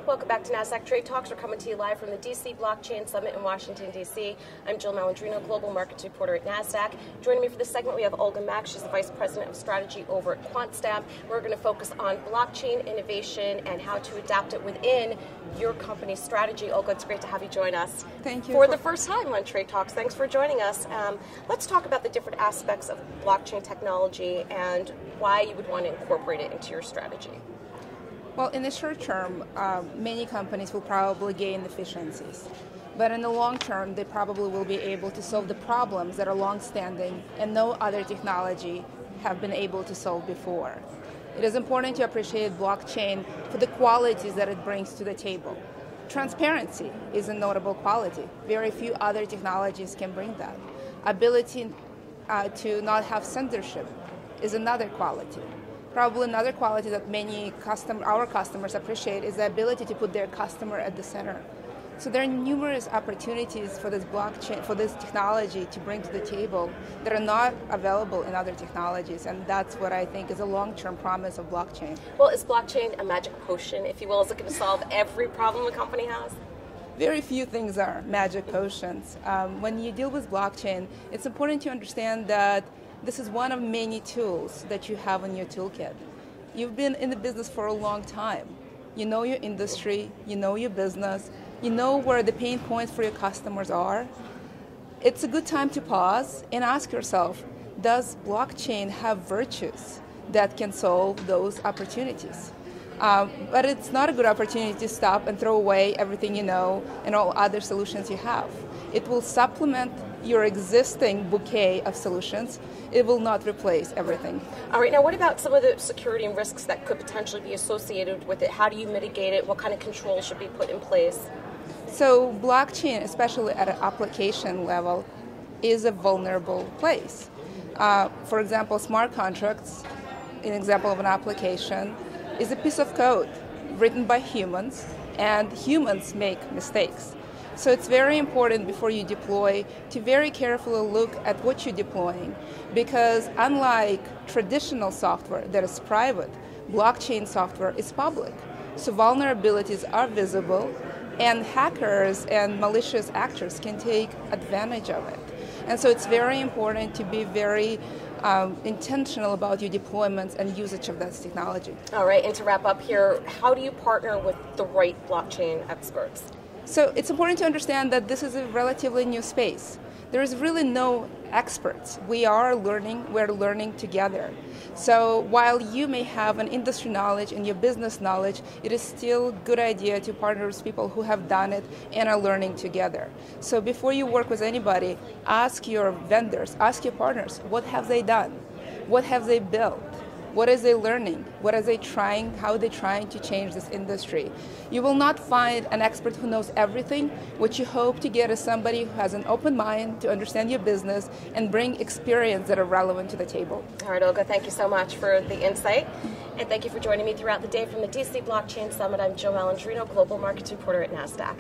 Welcome back to Nasdaq Trade Talks. We're coming to you live from the DC Blockchain Summit in Washington, D.C. I'm Jill Malandrino, Global Markets Reporter at Nasdaq. Joining me for this segment, we have Olga Mack. She's the Vice President of Strategy over at QuantStab. We're going to focus on blockchain innovation and how to adapt it within your company's strategy. Olga, it's great to have you join us. Thank you. For the first time on Trade Talks. Thanks for joining us. Let's talk about the different aspects of blockchain technology and why you would want to incorporate it into your strategy. Well, in the short term, many companies will probably gain efficiencies. But in the long term, they probably will be able to solve the problems that are long-standing and no other technology have been able to solve before. It is important to appreciate blockchain for the qualities that it brings to the table. Transparency is a notable quality. Very few other technologies can bring that. Ability to not have censorship is another quality. Probably another quality that many our customers appreciate is the ability to put their customer at the center. So there are numerous opportunities for this blockchain, for this technology to bring to the table that are not available in other technologies, and that's what I think is a long-term promise of blockchain. Well, is blockchain a magic potion, if you will? Is it going to solve every problem a company has? Very few things are magic potions. When you deal with blockchain, it's important to understand that this is one of many tools that you have in your toolkit. You've been in the business for a long time. You know your industry, you know your business, you know where the pain points for your customers are. It's a good time to pause and ask yourself, does blockchain have virtues that can solve those opportunities? But it's not a good opportunity to stop and throw away everything you know and all other solutions you have. It will supplement your existing bouquet of solutions. It will not replace everything. All right, now what about some of the security and risks that could potentially be associated with it? How do you mitigate it? What kind of controls should be put in place? So blockchain, especially at an application level, is a vulnerable place. For example, smart contracts, an example of an application, is a piece of code written by humans, and humans make mistakes. So it's very important before you deploy to very carefully look at what you're deploying, because unlike traditional software that is private, blockchain software is public. So vulnerabilities are visible, and hackers and malicious actors can take advantage of it. And so it's very important to be very intentional about your deployments and usage of that technology. All right, and to wrap up here, how do you partner with the right blockchain experts? So it's important to understand that this is a relatively new space. There is really no experts. We're learning together. So while you may have an industry knowledge and your business knowledge, it is still a good idea to partner with people who have done it and are learning together. So before you work with anybody, ask your vendors, ask your partners, what have they done? What have they built? What are they learning? What are they trying? How are they trying to change this industry? You will not find an expert who knows everything. What you hope to get is somebody who has an open mind to understand your business and bring experience that are relevant to the table. All right, Olga, thank you so much for the insight. And thank you for joining me throughout the day from the DC Blockchain Summit. I'm Jill Malandrino, Global Markets Reporter at Nasdaq.